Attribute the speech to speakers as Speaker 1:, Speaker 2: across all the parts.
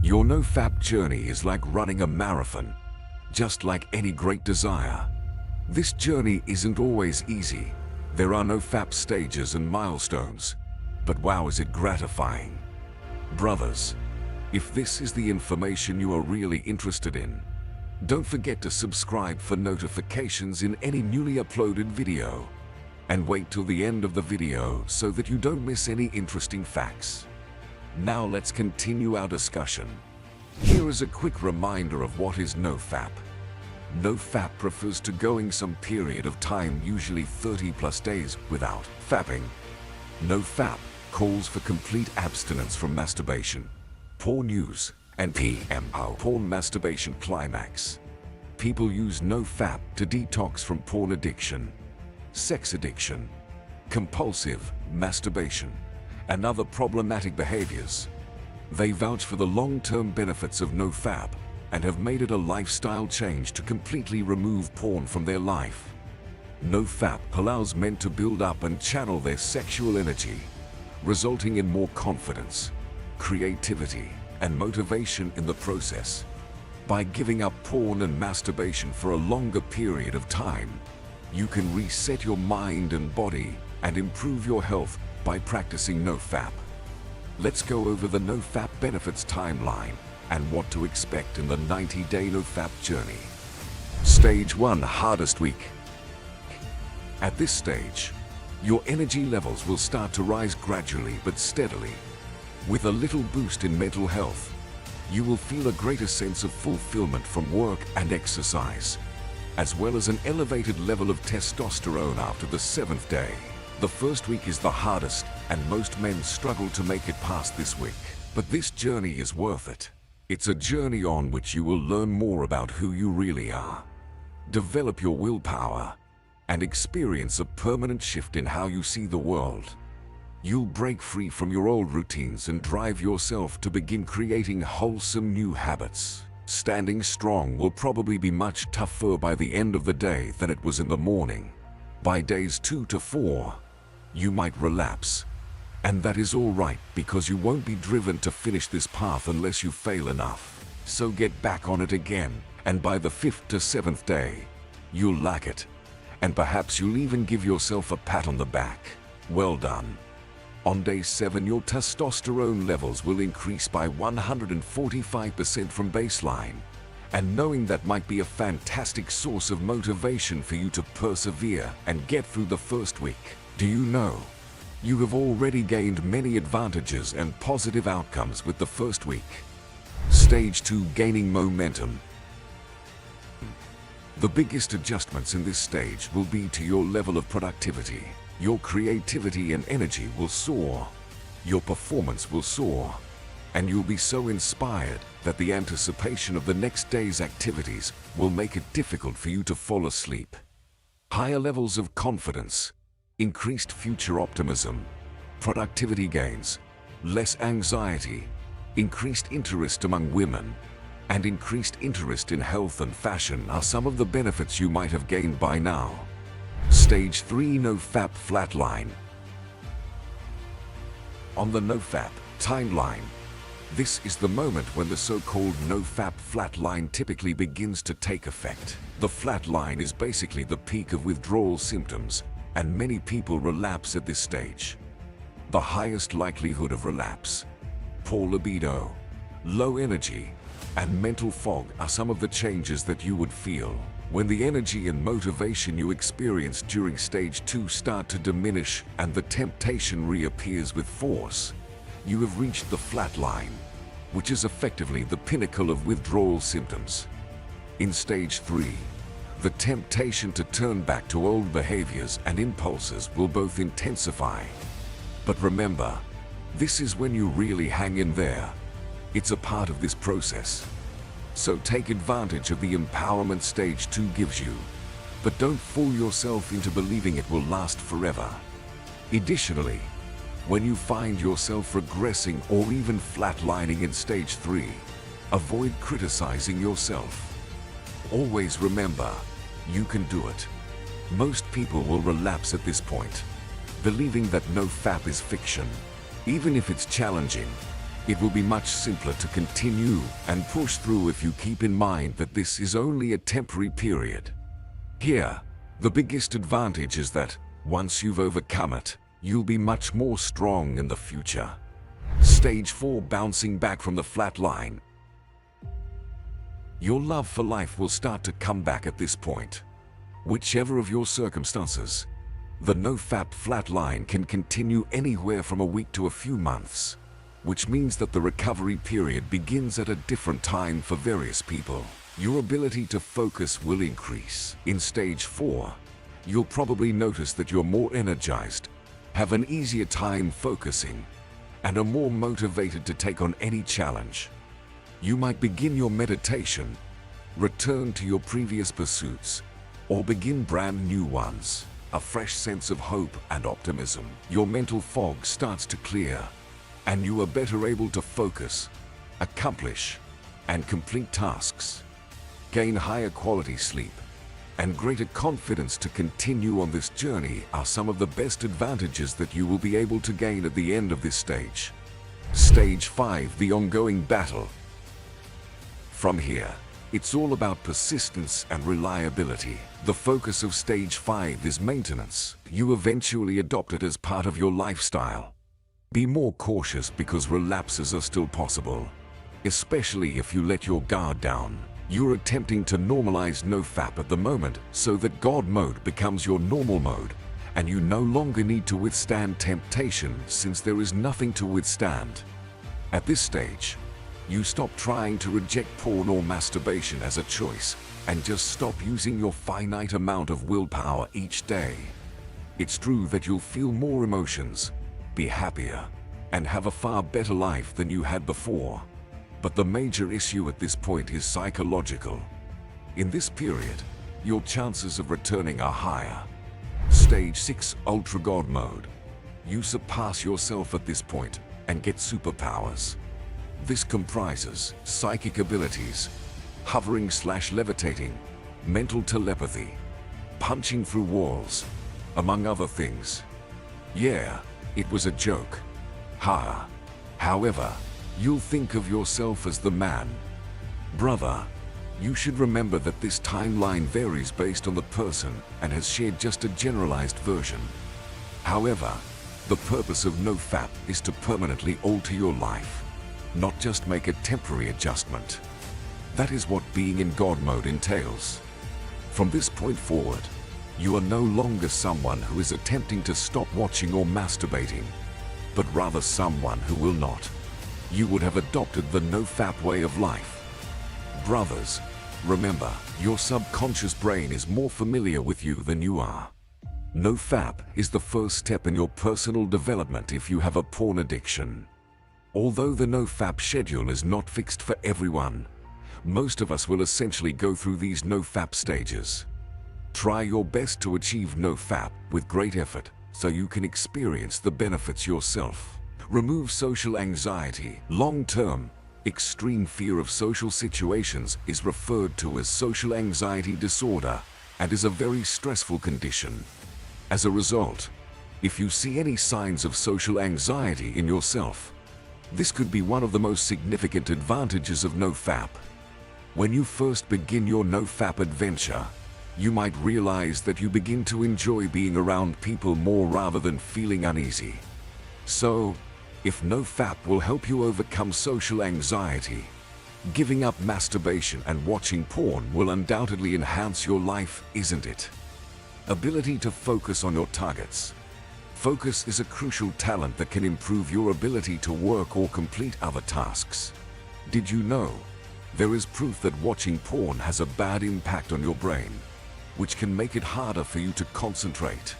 Speaker 1: Your NoFap journey is like running a marathon, just like any great desire. This journey isn't always easy. There are NoFap stages and milestones, but wow, is it gratifying. Brothers, if this is the information you are really interested in, don't forget to subscribe for notifications in any newly uploaded video. And wait till the end of the video so that you don't miss any interesting facts. Now let's continue our discussion. Here is a quick reminder of what is NoFap. NoFap refers to going some period of time, usually 30+ days, without fapping. NoFap calls for complete abstinence from masturbation, porn use, and porn masturbation climax. People use NoFap to detox from porn addiction, sex addiction, compulsive masturbation, and other problematic behaviors. They vouch for the long-term benefits of NoFap and have made it a lifestyle change to completely remove porn from their life. NoFap allows men to build up and channel their sexual energy, resulting in more confidence, creativity, and motivation in the process. By giving up porn and masturbation for a longer period of time, you can reset your mind and body and improve your health by practicing NoFap. Let's go over the NoFap benefits timeline and what to expect in the 90-day NoFap journey. Stage 1, hardest week. At this stage, your energy levels will start to rise gradually but steadily. With a little boost in mental health, you will feel a greater sense of fulfillment from work and exercise, as well as an elevated level of testosterone after the 7th day. The first week is the hardest, and most men struggle to make it past this week. But this journey is worth it. It's a journey on which you will learn more about who you really are, develop your willpower, and experience a permanent shift in how you see the world. You'll break free from your old routines and drive yourself to begin creating wholesome new habits. Standing strong will probably be much tougher by the end of the day than it was in the morning. By days 2 to 4, you might relapse. And that is all right, because you won't be driven to finish this path unless you fail enough. So get back on it again, and by the 5th to 7th day, you'll like it. And perhaps you'll even give yourself a pat on the back. Well done. On day 7, your testosterone levels will increase by 145% from baseline. And knowing that might be a fantastic source of motivation for you to persevere and get through the first week. Do you know, you have already gained many advantages and positive outcomes with the first week. Stage 2, gaining momentum. The biggest adjustments in this stage will be to your level of productivity. Your creativity and energy will soar. Your performance will soar. And you'll be so inspired that the anticipation of the next day's activities will make it difficult for you to fall asleep. Higher levels of confidence, increased future optimism, productivity gains, less anxiety, increased interest among women, and increased interest in health and fashion are some of the benefits you might have gained by now. Stage 3, NoFap Flatline. On the NoFap timeline, this is the moment when the so-called NoFap flatline typically begins to take effect. The flatline is basically the peak of withdrawal symptoms, and many people relapse at this stage. The highest likelihood of relapse, poor libido, low energy, and mental fog are some of the changes that you would feel. When the energy and motivation you experienced during stage 2 start to diminish and the temptation reappears with force, you have reached the flatline, which is effectively the pinnacle of withdrawal symptoms. In stage 3, the temptation to turn back to old behaviors and impulses will both intensify. But remember, this is when you really hang in there. It's a part of this process. So take advantage of the empowerment stage 2 gives you, but don't fool yourself into believing it will last forever. Additionally, when you find yourself regressing or even flatlining in stage 3, avoid criticizing yourself. Always remember, you can do it. Most people will relapse at this point, believing that NoFap is fiction. Even if it's challenging, It will be much simpler to continue and push through if you keep in mind that this is only a temporary period. Here, the biggest advantage is that once you've overcome it, you'll be much more strong in the future. Stage 4, bouncing back from the flatline. Your love for life will start to come back at this point. Whichever of your circumstances, the NoFap flatline can continue anywhere from a week to a few months, which means that the recovery period begins at a different time for various people. Your ability to focus will increase. In stage 4, you'll probably notice that you're more energized, have an easier time focusing, and are more motivated to take on any challenge. You might begin your meditation, return to your previous pursuits, or begin brand new ones. A fresh sense of hope and optimism. Your mental fog starts to clear, and you are better able to focus, accomplish, and complete tasks. Gain higher quality sleep, and greater confidence to continue on this journey are some of the best advantages that you will be able to gain at the end of this stage. Stage 5, the ongoing battle. From here, it's all about persistence and reliability. The focus of stage 5 is maintenance. You eventually adopt it as part of your lifestyle. Be more cautious because relapses are still possible, especially if you let your guard down. You're attempting to normalize NoFap at the moment so that God mode becomes your normal mode, and you no longer need to withstand temptation since there is nothing to withstand. At this stage, you stop trying to reject porn or masturbation as a choice and just stop using your finite amount of willpower each day. It's true that you'll feel more emotions, be happier, and have a far better life than you had before. But the major issue at this point is psychological. In this period, your chances of returning are higher. Stage 6, Ultragon mode. You surpass yourself at this point and get superpowers. This comprises psychic abilities, hovering/levitating, mental telepathy, punching through walls, among other things. Yeah, it was a joke. Ha. However, you'll think of yourself as the man. Brother, you should remember that this timeline varies based on the person and has shared just a generalized version. However, the purpose of NoFap is to permanently alter your life, not just make a temporary adjustment. That is what being in God mode entails. From this point forward, you are no longer someone who is attempting to stop watching or masturbating, but rather someone who will not. You would have adopted the NoFap way of life. Brothers, remember, your subconscious brain is more familiar with you than you are. NoFap is the first step in your personal development if you have a porn addiction. Although the NoFap schedule is not fixed for everyone, most of us will essentially go through these NoFap stages. Try your best to achieve NoFap with great effort so you can experience the benefits yourself. Remove social anxiety. Long-term, extreme fear of social situations is referred to as social anxiety disorder and is a very stressful condition. As a result, if you see any signs of social anxiety in yourself, this could be one of the most significant advantages of NoFap. When you first begin your NoFap adventure, you might realize that you begin to enjoy being around people more rather than feeling uneasy. So, if NoFap will help you overcome social anxiety, giving up masturbation and watching porn will undoubtedly enhance your life, isn't it? Ability to focus on your targets. Focus is a crucial talent that can improve your ability to work or complete other tasks. Did you know? There is proof that watching porn has a bad impact on your brain, which can make it harder for you to concentrate.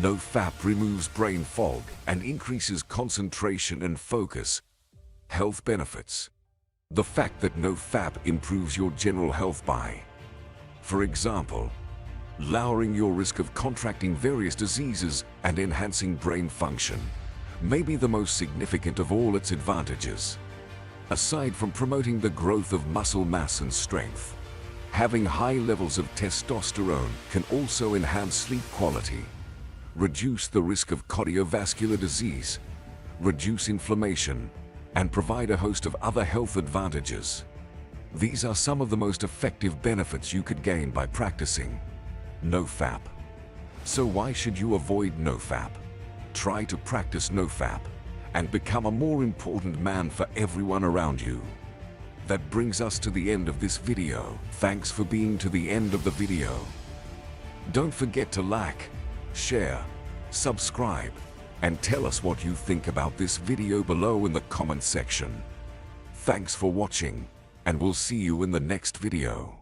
Speaker 1: NoFap removes brain fog and increases concentration and focus. Health benefits. The fact that NoFap improves your general health by, for example, lowering your risk of contracting various diseases and enhancing brain function, may be the most significant of all its advantages. Aside from promoting the growth of muscle mass and strength, having high levels of testosterone can also enhance sleep quality, reduce the risk of cardiovascular disease, reduce inflammation, and provide a host of other health advantages. These are some of the most effective benefits you could gain by practicing NoFap. So why should you avoid NoFap? Try to practice NoFap and become a more important man for everyone around you. That brings us to the end of this video. Thanks for being to the end of the video. Don't forget to like, share, subscribe, and tell us what you think about this video below in the comment section. Thanks for watching, and we'll see you in the next video.